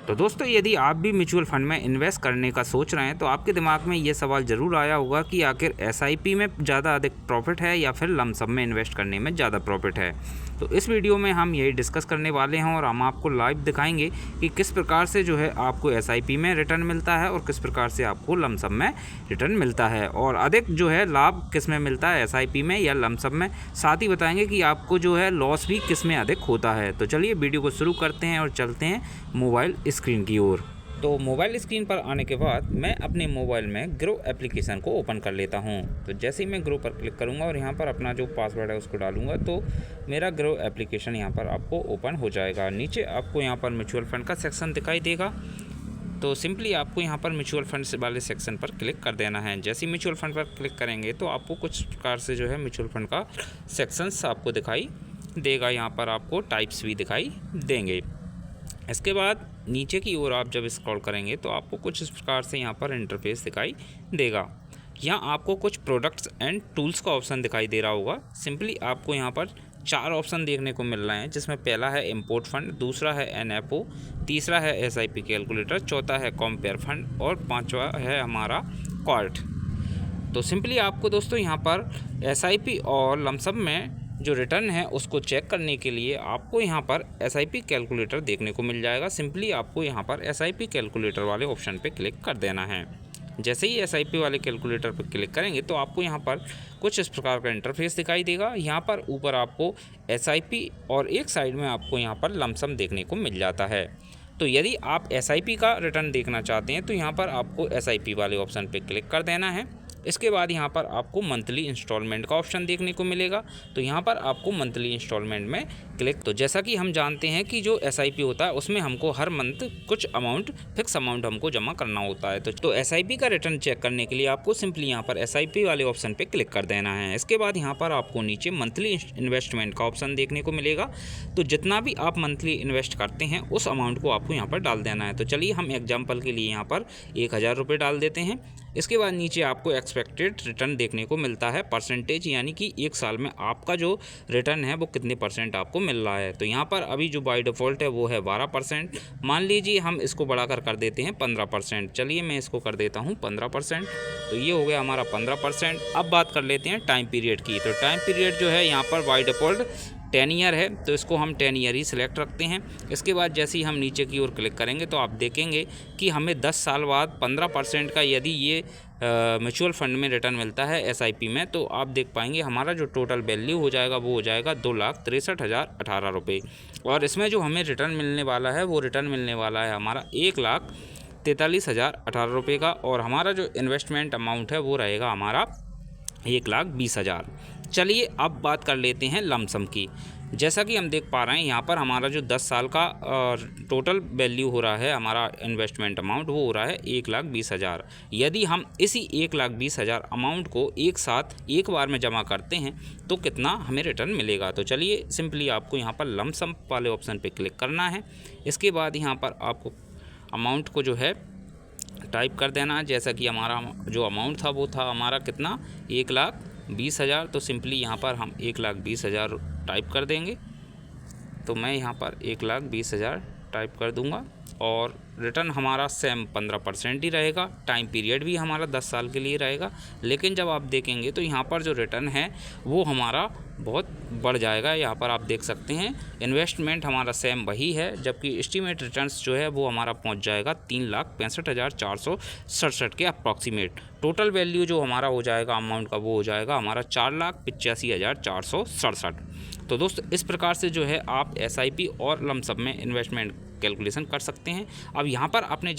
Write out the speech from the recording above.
तो दोस्तों, यदि आप भी म्यूचुअल फंड में इन्वेस्ट करने का सोच रहे हैं तो आपके दिमाग में ये सवाल ज़रूर आया होगा कि आखिर एसआईपी में ज़्यादा अधिक प्रॉफिट है या फिर लमसम में इन्वेस्ट करने में ज़्यादा प्रॉफिट है। तो इस वीडियो में हम यही डिस्कस करने वाले हैं और हम आपको लाइव दिखाएंगे कि किस प्रकार से जो है आपको एसआईपी में रिटर्न मिलता है और किस प्रकार से आपको लमसम में रिटर्न मिलता है, और अधिक जो है लाभ किस में मिलता है, एसआईपी में या लमसम में। साथ ही बताएंगे कि आपको जो है लॉस भी किस में अधिक होता है। तो चलिए वीडियो को शुरू करते हैं और चलते हैं मोबाइल स्क्रीन की ओर। तो मोबाइल स्क्रीन पर आने के बाद मैं अपने मोबाइल में ग्रो एप्लीकेशन को ओपन कर लेता हूं। तो जैसे ही मैं ग्रो पर क्लिक करूंगा और यहां पर अपना जो पासवर्ड है उसको डालूंगा तो मेरा ग्रो एप्लीकेशन यहां पर आपको ओपन हो जाएगा। नीचे आपको यहां पर म्यूचुअल फंड का सेक्शन दिखाई देगा। तो सिंपली आपको यहाँ पर म्यूचुअल फंड वाले सेक्शन पर क्लिक कर देना है। जैसे ही म्यूचुअल फंड पर क्लिक करेंगे तो आपको कुछ प्रकार से जो है म्यूचुअल फंड का सेक्शंस आपको दिखाई देगा। यहाँ पर आपको टाइप्स भी दिखाई देंगे। इसके बाद नीचे की ओर आप जब स्क्रॉल करेंगे तो आपको कुछ इस प्रकार से यहाँ पर इंटरफेस दिखाई देगा। यहाँ आपको कुछ प्रोडक्ट्स एंड टूल्स का ऑप्शन दिखाई दे रहा होगा। सिंपली आपको यहाँ पर 4 ऑप्शन देखने को मिल रहे हैं, जिसमें पहला है इंपोर्ट फंड, दूसरा है एनएफओ, तीसरा है एसआईपी कैलकुलेटर, चौथा है कंपेयर फंड और पांचवा है हमारा क्वार्ट। तो सिंपली आपको दोस्तों यहाँ पर एसआईपी और लमसम में जो रिटर्न है उसको चेक करने के लिए आपको यहाँ पर एसआईपी कैलकुलेटर देखने को मिल जाएगा। सिंपली आपको यहाँ पर एसआईपी कैलकुलेटर वाले ऑप्शन पे क्लिक कर देना है। जैसे ही एसआईपी वाले कैलकुलेटर पर क्लिक करेंगे तो आपको यहाँ पर कुछ इस प्रकार का इंटरफेस दिखाई देगा। यहाँ पर ऊपर आपको एसआईपी और एक साइड में आपको यहाँ पर लमसम देखने को मिल जाता है। तो यदि आप एसआईपी का रिटर्न देखना चाहते हैं तो यहाँ पर आपको एसआईपी वाले ऑप्शन पर क्लिक कर देना है। इसके बाद यहाँ पर आपको मंथली इंस्टॉलमेंट का ऑप्शन देखने को मिलेगा। तो यहाँ पर आपको मंथली इंस्टॉलमेंट में क्लिक, तो जैसा कि हम जानते हैं कि जो एसआईपी होता है उसमें हमको हर मंथ कुछ अमाउंट, फिक्स अमाउंट हमको जमा करना होता है। तो एसआईपी का रिटर्न चेक करने के लिए आपको सिंपली यहाँ पर एसआईपी वाले ऑप्शन पे क्लिक कर देना है। इसके बाद यहाँ पर आपको नीचे मंथली इन्वेस्टमेंट का ऑप्शन देखने को मिलेगा। तो जितना भी आप मंथली इन्वेस्ट करते हैं उस अमाउंट को आपको यहाँ पर डाल देना है। तो चलिए हम एग्जाम्पल के लिए यहाँ पर 1000 रुपये डाल देते हैं। इसके बाद नीचे आपको एक्सपेक्टेड रिटर्न देखने को मिलता है, परसेंटेज, यानी कि एक साल में आपका जो रिटर्न है वो कितने परसेंट आपको मिल रहा है। तो यहाँ पर अभी जो बाय डिफ़ॉल्ट है वो है 12%। मान लीजिए हम इसको बढ़ाकर कर देते हैं 15%। चलिए मैं इसको कर देता हूँ 15%। तो ये हो गया हमारा 15%। अब बात कर लेते हैं टाइम पीरियड की। तो टाइम पीरियड जो है यहाँ पर बाय डिफ़ॉल्ट 10 ईयर है, तो इसको हम 10 ईयर ही सिलेक्ट रखते हैं। इसके बाद जैसे ही हम नीचे की ओर क्लिक करेंगे तो आप देखेंगे कि हमें 10 साल बाद 15% का यदि ये म्यूचुअल फंड में रिटर्न मिलता है एसआईपी में, तो आप देख पाएंगे हमारा जो टोटल वैल्यू हो जाएगा वो हो जाएगा 2,63,018 रुपये। और इसमें जो हमें रिटर्न मिलने वाला है वो रिटर्न मिलने वाला है हमारा 1,43,018 रुपये का। और हमारा जो इन्वेस्टमेंट अमाउंट है वो रहेगा हमारा 1,20,000। चलिए अब बात कर लेते हैं लमसम की। जैसा कि हम देख पा रहे हैं यहाँ पर हमारा जो 10 साल का टोटल वैल्यू हो रहा है, हमारा इन्वेस्टमेंट अमाउंट वो हो रहा है 1,20,000। यदि हम इसी 1,20,000 अमाउंट को एक साथ एक बार में जमा करते हैं तो कितना हमें रिटर्न मिलेगा। तो चलिए सिंपली आपको यहाँ पर लमसम वाले ऑप्शन पर क्लिक करना है। इसके बाद यहाँ पर आपको अमाउंट को जो है टाइप कर देना है। जैसा कि हमारा जो अमाउंट था वो था हमारा कितना, 1,20,000। तो सिंपली यहाँ पर हम 1,20,000 टाइप कर देंगे। तो मैं यहाँ पर 1,20,000 टाइप कर दूँगा और रिटर्न हमारा सेम 15% ही रहेगा। टाइम पीरियड भी हमारा 10 साल के लिए रहेगा। लेकिन जब आप देखेंगे तो यहाँ पर जो रिटर्न है वो हमारा बहुत बढ़ जाएगा। यहाँ पर आप देख सकते हैं इन्वेस्टमेंट हमारा सेम वही है, जबकि एस्टीमेट रिटर्न्स जो है वो हमारा पहुँच जाएगा 3,65,467 के अप्रॉक्सीमेट। टोटल वैल्यू जो हमारा हो जाएगा अमाउंट का वो हो जाएगा हमारा 4,85,467। तो दोस्तों इस प्रकार से जो है आप एसआईपी और लमसम में इन्वेस्टमेंट कैलकुलेशन कर सकते हैं। अब यहाँ पर आपने